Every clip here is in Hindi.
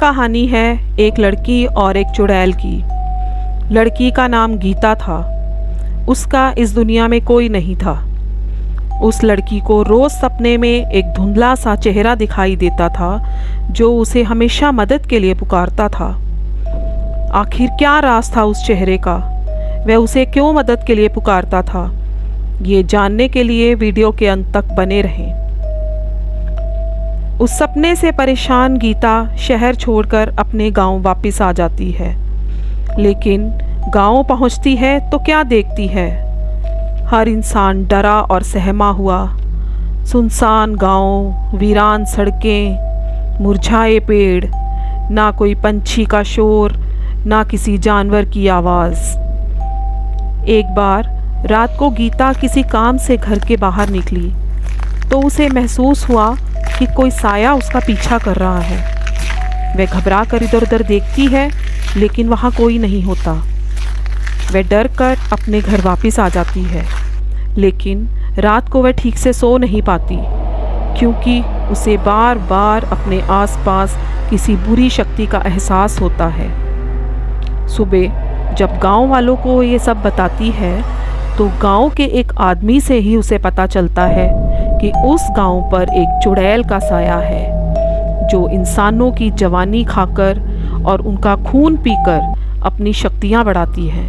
कहानी है एक लड़की और एक चुड़ैल की। लड़की का नाम गीता था। उसका इस दुनिया में कोई नहीं था। उस लड़की को रोज़ सपने में एक धुंधला सा चेहरा दिखाई देता था जो उसे हमेशा मदद के लिए पुकारता था। आखिर क्या राज था उस चेहरे का? वह उसे क्यों मदद के लिए पुकारता था? ये जानने के लिए वीडियो के अंत तक बने रहें। उस सपने से परेशान गीता शहर छोड़कर अपने गांव वापस आ जाती है। लेकिन गांव पहुंचती है तो क्या देखती है? हर इंसान डरा और सहमा हुआ। सुनसान गांव, वीरान सड़कें, मुरझाए पेड़, ना कोई पंछी का शोर, ना किसी जानवर की आवाज़। एक बार रात को गीता किसी काम से घर के बाहर निकली तो उसे महसूस हुआ कि कोई साया उसका पीछा कर रहा है। वह घबरा कर इधर उधर देखती है लेकिन वहाँ कोई नहीं होता। वह डर कर अपने घर वापस आ जाती है। लेकिन रात को वह ठीक से सो नहीं पाती क्योंकि उसे बार बार अपने आसपास किसी बुरी शक्ति का एहसास होता है। सुबह जब गांव वालों को ये सब बताती है तो गांव के एक आदमी से ही उसे पता चलता है कि उस गांव पर एक चुड़ैल का साया है जो इंसानों की जवानी खाकर और उनका खून पीकर अपनी शक्तियां बढ़ाती है।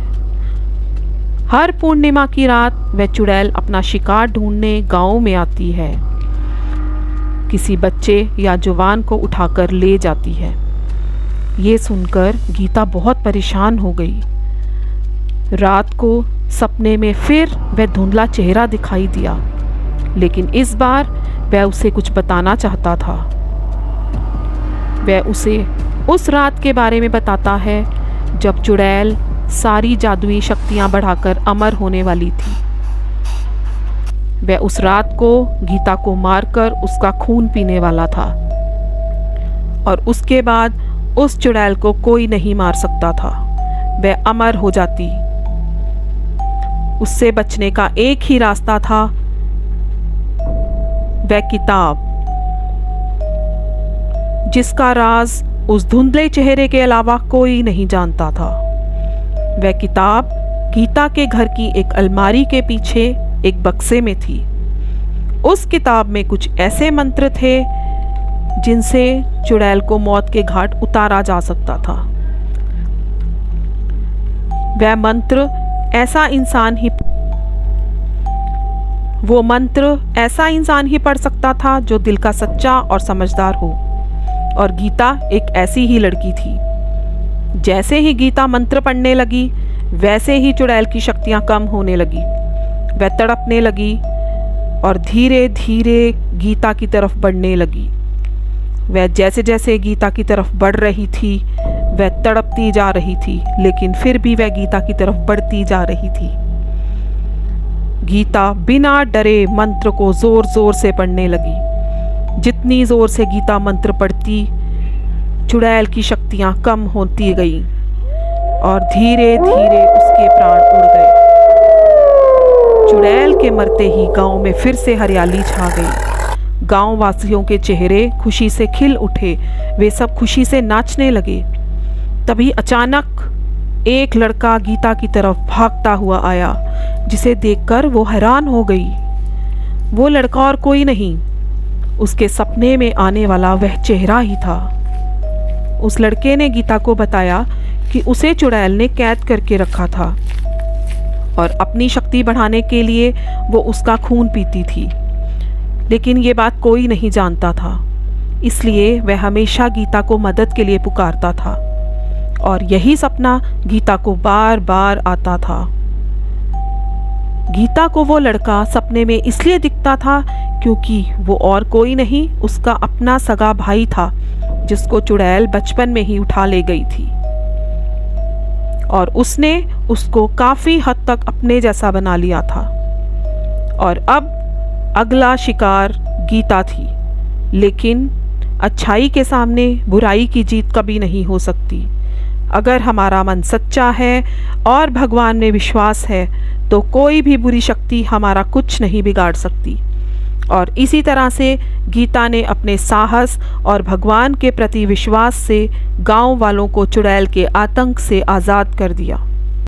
हर पूर्णिमा की रात वह चुड़ैल अपना शिकार ढूंढने गांव में आती है। किसी बच्चे या जवान को उठाकर ले जाती है। ये सुनकर गीता बहुत परेशान हो गई। रात को सपने में फिर वह धुंधला चेहरा दिखाई दिया, लेकिन इस बार वह उसे कुछ बताना चाहता था। वह उसे उस रात के बारे में बताता है जब चुड़ैल सारी जादुई शक्तियां बढ़ाकर अमर होने वाली थी। वह उस रात को गीता को मारकर उसका खून पीने वाला था और उसके बाद उस चुड़ैल को कोई नहीं मार सकता था। वह अमर हो जाती। उससे बचने का एक ही रास्ता था, वह किताब, जिसका राज उस धुंधले चेहरे के अलावा कोई नहीं जानता था। वह किताब गीता के घर की एक अलमारी के पीछे एक बक्से में थी। उस किताब में कुछ ऐसे मंत्र थे जिनसे चुड़ैल को मौत के घाट उतारा जा सकता था। वह मंत्र ऐसा इंसान ही पढ़ सकता था जो दिल का सच्चा और समझदार हो। और गीता एक ऐसी ही लड़की थी। जैसे ही गीता मंत्र पढ़ने लगी वैसे ही चुड़ैल की शक्तियां कम होने लगी। वह तड़पने लगी और धीरे धीरे गीता की तरफ बढ़ने लगी। वह जैसे जैसे गीता की तरफ बढ़ रही थी वह तड़पती जा रही थी, लेकिन फिर भी वह गीता की तरफ बढ़ती जा रही थी। गीता बिना डरे मंत्र को जोर जोर से पढ़ने लगी। जितनी जोर से गीता मंत्र पढ़ती चुड़ैल की शक्तियां कम होती गईं और धीरे धीरे उसके प्राण उड़ गए। चुड़ैल के मरते ही गांव में फिर से हरियाली छा गई। गांव वासियों के चेहरे खुशी से खिल उठे। वे सब खुशी से नाचने लगे। तभी अचानक एक लड़का गीता की तरफ भागता हुआ आया, जिसे देखकर वो हैरान हो गई। वो लड़का और कोई नहीं, उसके सपने में आने वाला वह चेहरा ही था। उस लड़के ने गीता को बताया कि उसे चुड़ैल ने कैद करके रखा था और अपनी शक्ति बढ़ाने के लिए वो उसका खून पीती थी। लेकिन ये बात कोई नहीं जानता था, इसलिए वह हमेशा गीता को मदद के लिए पुकारता था और यही सपना गीता को बार बार आता था। गीता को वो लड़का सपने में इसलिए दिखता था क्योंकि वो और कोई नहीं, उसका अपना सगा भाई था जिसको चुड़ैल बचपन में ही उठा ले गई थी और उसने उसको काफी हद तक अपने जैसा बना लिया था। और अब अगला शिकार गीता थी। लेकिन अच्छाई के सामने बुराई की जीत कभी नहीं हो सकती। अगर हमारा मन सच्चा है और भगवान में विश्वास है तो कोई भी बुरी शक्ति हमारा कुछ नहीं बिगाड़ सकती। और इसी तरह से गीता ने अपने साहस और भगवान के प्रति विश्वास से गांव वालों को चुड़ैल के आतंक से आज़ाद कर दिया।